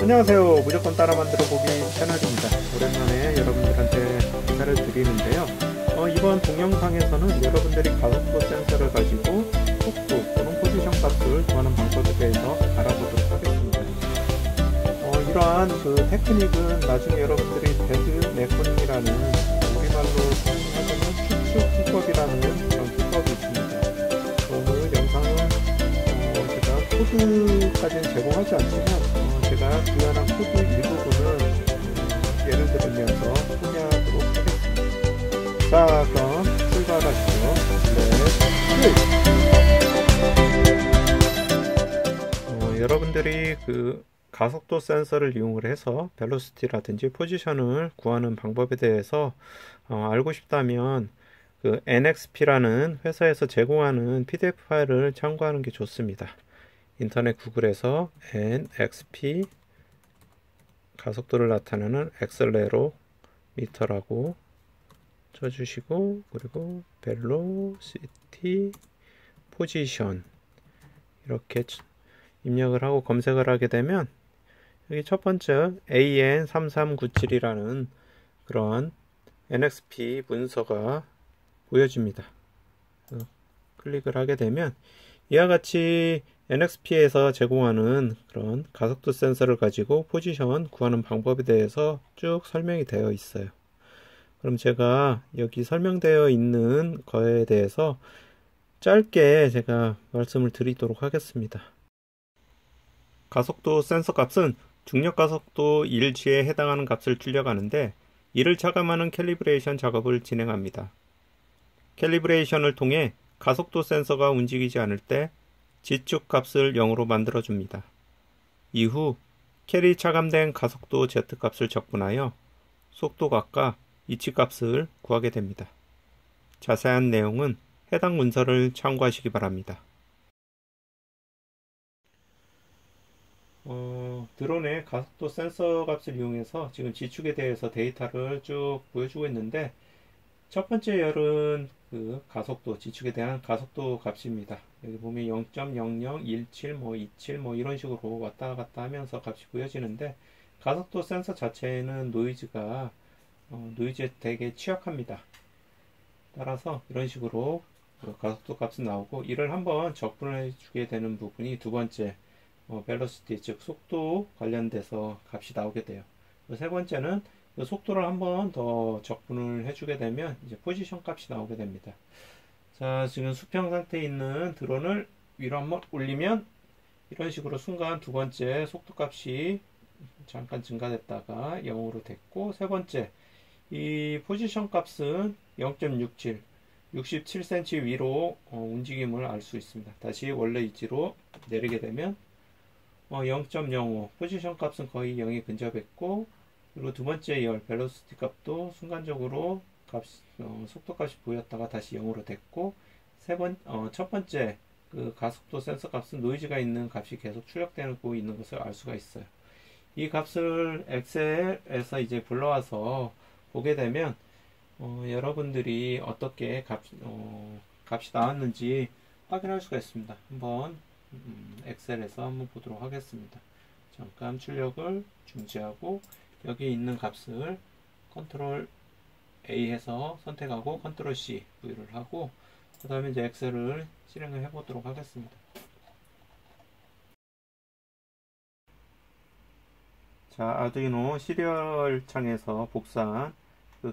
안녕하세요. 무조건 따라 만들어 보기 채널입니다. 오랜만에 여러분들한테 인사를 드리는데요. 이번 동영상에서는 여러분들이 가속도 센서를 가지고 속도 또는 포지션 값을 구하는 방법에 대해서 알아보도록 하겠습니다. 이러한 테크닉은 나중에 여러분들이 배드 메커닉이라는 우리말로 사용하자면 추측 기법이라는 그런 기법이 있습니다. 오늘 영상은 제가 코드까지는 제공하지 않지만 제가 구현한 코드 일부분을 예를 들으면서 소개하도록 하겠습니다. 자, 그럼 출발하시죠. 네. 여러분들이 가속도 센서를 이용을 해서 벨로시티라든지 포지션을 구하는 방법에 대해서 알고 싶다면 NXP라는 회사에서 제공하는 PDF 파일을 참고하는 게 좋습니다. 인터넷 구글에서 NXP 가속도를 나타내는 엑셀레로미터라고 쳐주시고, 그리고 벨로시티 포지션 이렇게 입력을 하고 검색을 하게 되면 여기 첫 번째 AN3397이라는 그런 NXP 문서가 보여집니다. 클릭을 하게 되면 이와 같이 NXP에서 제공하는 그런 가속도 센서를 가지고 포지션 구하는 방법에 대해서 쭉 설명이 되어 있어요. 그럼 제가 여기 설명되어 있는 거에 대해서 짧게 제가 말씀을 드리도록 하겠습니다. 가속도 센서 값은 중력 가속도 일치에 해당하는 값을 출력하는데, 이를 차감하는 캘리브레이션 작업을 진행합니다. 캘리브레이션을 통해 가속도 센서가 움직이지 않을 때 지축 값을 0으로 만들어줍니다. 이후 캘이 차감된 가속도 Z 값을 적분하여 속도값과 이치 값을 구하게 됩니다. 자세한 내용은 해당 문서를 참고하시기 바랍니다. 드론의 가속도 센서 값을 이용해서 지금 지축에 대해서 데이터를 쭉 보여주고 있는데, 첫 번째 열은 가속도, 지축에 대한 가속도 값입니다. 여기 보면 0.0017, 27, 이런 식으로 왔다 갔다 하면서 값이 보여지는데, 가속도 센서 자체는 노이즈에 되게 취약합니다. 따라서 이런 식으로 가속도 값은 나오고, 이를 한번 적분해 주게 되는 부분이 두 번째 벨로시티, 즉 속도 관련돼서 값이 나오게 돼요. 세 번째는 속도를 한번 더 적분을 해주게 되면 이제 포지션 값이 나오게 됩니다. 자, 지금 수평 상태에 있는 드론을 위로 한번 올리면 이런 식으로 순간 두 번째 속도 값이 잠깐 증가됐다가 0으로 됐고, 세 번째 이 포지션 값은 0.67, 67cm 위로 움직임을 알 수 있습니다. 다시 원래 위치로 내리게 되면 0.05, 포지션 값은 거의 0에 근접했고, 그리고 두 번째 열 벨로시티 값도 순간적으로 속도 값이 보였다가 다시 0으로 됐고, 첫 번째 가속도 센서 값은 노이즈가 있는 값이 계속 출력되고 있는 것을 알 수가 있어요. 이 값을 엑셀에서 이제 불러와서 보게 되면 여러분들이 어떻게 값이 나왔는지 확인할 수가 있습니다. 한번 엑셀에서 한번 보도록 하겠습니다. 잠깐 출력을 중지하고 여기 있는 값을 컨트롤 A 해서 선택하고 컨트롤 C V를 하고, 그 다음에 이제 엑셀을 실행을 해 보도록 하겠습니다. 자, 아두이노 시리얼 창에서 복사한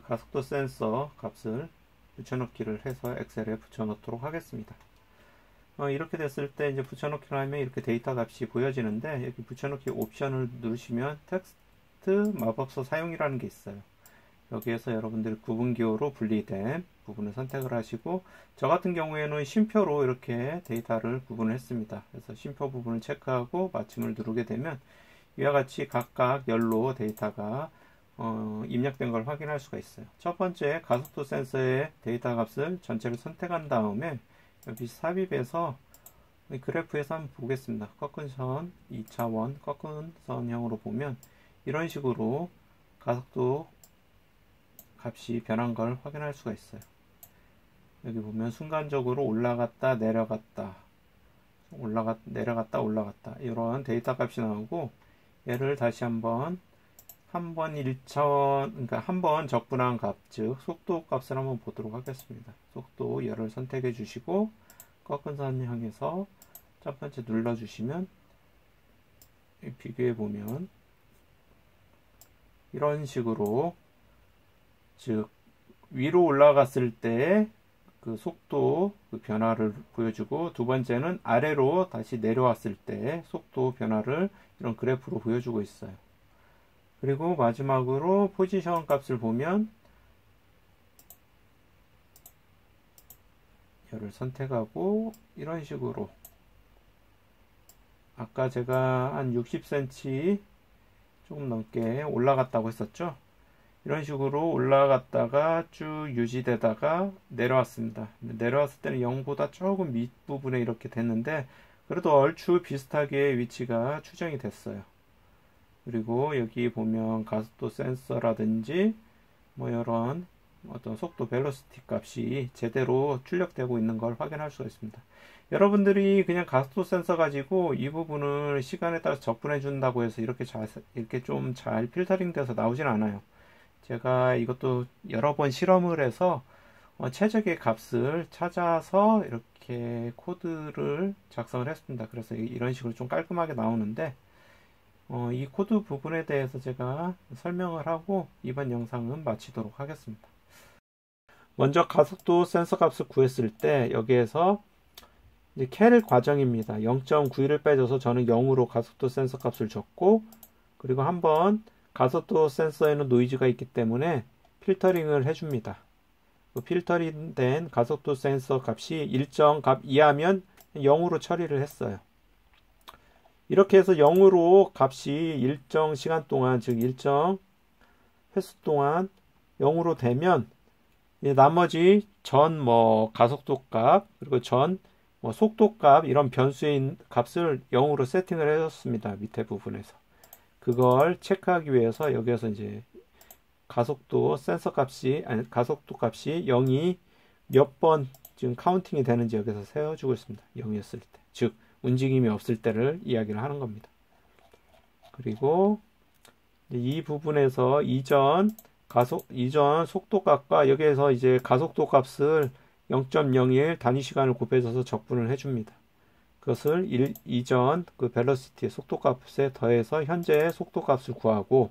가속도 센서 값을 붙여넣기를 해서 엑셀에 붙여넣도록 하겠습니다. 이렇게 됐을 때 이제 붙여넣기를 하면 이렇게 데이터 값이 보여지는데, 여기 붙여넣기 옵션을 누르시면 텍스트 마법서 사용이라는 게 있어요. 여기에서 여러분들 구분기호로 분리된 부분을 선택을 하시고, 저 같은 경우에는 쉼표로 이렇게 데이터를 구분을 했습니다. 그래서 쉼표 부분을 체크하고 마침을 누르게 되면 이와 같이 각각 열로 데이터가 입력된 걸 확인할 수가 있어요. 첫 번째 가속도 센서의 데이터 값을 전체를 선택한 다음에 여기 삽입해서 그래프에서 한번 보겠습니다. 꺾은 선 2차원 꺾은 선형으로 보면 이런 식으로 가속도 값이 변한 걸 확인할 수가 있어요. 여기 보면 순간적으로 올라갔다 내려갔다 내려갔다 올라갔다 이런 데이터 값이 나오고, 얘를 다시 한번 1천, 그러니까 한 번 적분한 값, 즉 속도 값을 한번 보도록 하겠습니다. 속도 열을 선택해 주시고 꺾은 선 향해서 첫 번째 눌러 주시면 비교해 보면 이런 식으로, 즉 위로 올라갔을 때 그 속도 그 변화를 보여주고, 두 번째는 아래로 다시 내려왔을 때 속도 변화를 이런 그래프로 보여주고 있어요. 그리고 마지막으로 포지션 값을 보면 열을 선택하고 이런 식으로, 아까 제가 한 60cm 조금 넘게 올라갔다고 했었죠. 이런 식으로 올라갔다가 쭉 유지되다가 내려왔습니다. 내려왔을 때는 0보다 조금 밑부분에 이렇게 됐는데 그래도 얼추 비슷하게 위치가 추정이 됐어요. 그리고 여기 보면 가속도 센서라든지 뭐 이런 어떤 속도 벨로시티 값이 제대로 출력되고 있는 걸 확인할 수가 있습니다. 여러분들이 그냥 가속도 센서 가지고 이 부분을 시간에 따라서 적분해 준다고 해서 이렇게 좀 잘 필터링 돼서 나오진 않아요. 제가 이것도 여러 번 실험을 해서 최적의 값을 찾아서 이렇게 코드를 작성을 했습니다. 그래서 이런 식으로 좀 깔끔하게 나오는데, 이 코드 부분에 대해서 제가 설명을 하고 이번 영상은 마치도록 하겠습니다. 먼저 가속도 센서 값을 구했을 때 여기에서 이제 캘 과정입니다. 0.91을 빼줘서 저는 0으로 가속도 센서 값을 줬고, 그리고 한번 가속도 센서에는 노이즈가 있기 때문에 필터링을 해줍니다. 그 필터링된 가속도 센서 값이 일정 값 이하면 0으로 처리를 했어요. 이렇게 해서 0으로 값이 일정 시간 동안, 즉 일정 횟수 동안 0으로 되면 나머지 전 가속도 값, 그리고 전 속도 값, 이런 변수의 값을 0으로 세팅을 해줬습니다. 밑에 부분에서. 그걸 체크하기 위해서 여기에서 이제 가속도 센서 값이, 가속도 값이 0이 몇 번 지금 카운팅이 되는지 여기서 세워주고 있습니다. 0이었을 때. 즉, 움직임이 없을 때를 이야기를 하는 겁니다. 그리고 이 부분에서 이전 속도 값과 여기에서 이제 가속도 값을 0.01 단위 시간을 곱해줘서 적분을 해줍니다. 그것을 이전 그 벨로시티의 속도 값에 더해서 현재의 속도 값을 구하고,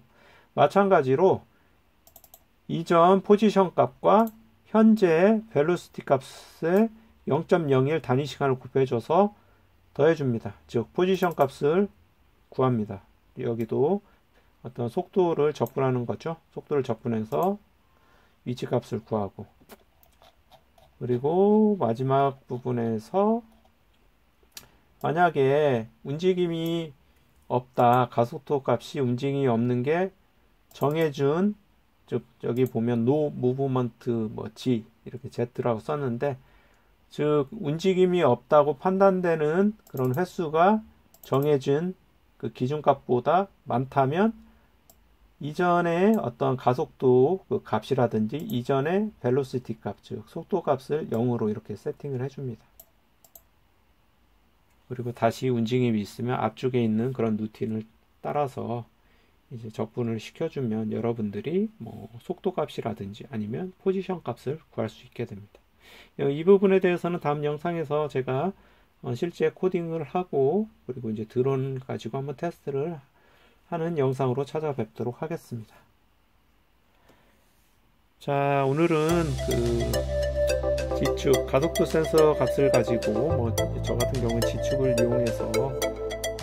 마찬가지로 이전 포지션 값과 현재 벨로시티 값에 0.01 단위 시간을 곱해줘서 더해줍니다. 즉 포지션 값을 구합니다. 여기도 어떤 속도를 적분하는 거죠. 속도를 적분해서 위치 값을 구하고, 그리고 마지막 부분에서 만약에 움직임이 없다, 가속도 값이 움직임이 없는 게 정해준, 즉 여기 보면 no movement G 이렇게 Z라고 썼는데, 즉 움직임이 없다고 판단되는 그런 횟수가 정해진 그 기준값보다 많다면 이전의 어떤 가속도 그 값이라든지 이전의 벨로시티 값, 즉 속도 값을 0으로 이렇게 세팅을 해줍니다. 그리고 다시 움직임이 있으면 앞쪽에 있는 그런 루틴을 따라서 이제 적분을 시켜주면 여러분들이 속도 값이라든지 아니면 포지션 값을 구할 수 있게 됩니다. 이 부분에 대해서는 다음 영상에서 제가 실제 코딩을 하고, 그리고 이제 드론 가지고 한번 테스트를 하는 영상으로 찾아뵙도록 하겠습니다. 자, 오늘은 지축, 가속도 센서 값을 가지고 저 같은 경우는 지축을 이용해서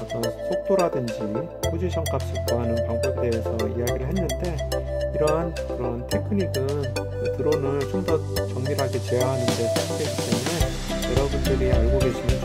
어떤 속도라든지 포지션 값을 구하는 방법에 대해서 이야기를 했는데, 이러한 그런 테크닉은 드론을 좀 더 정밀하게 제어하는 데 사용되기 때문에 여러분들이 알고 계시면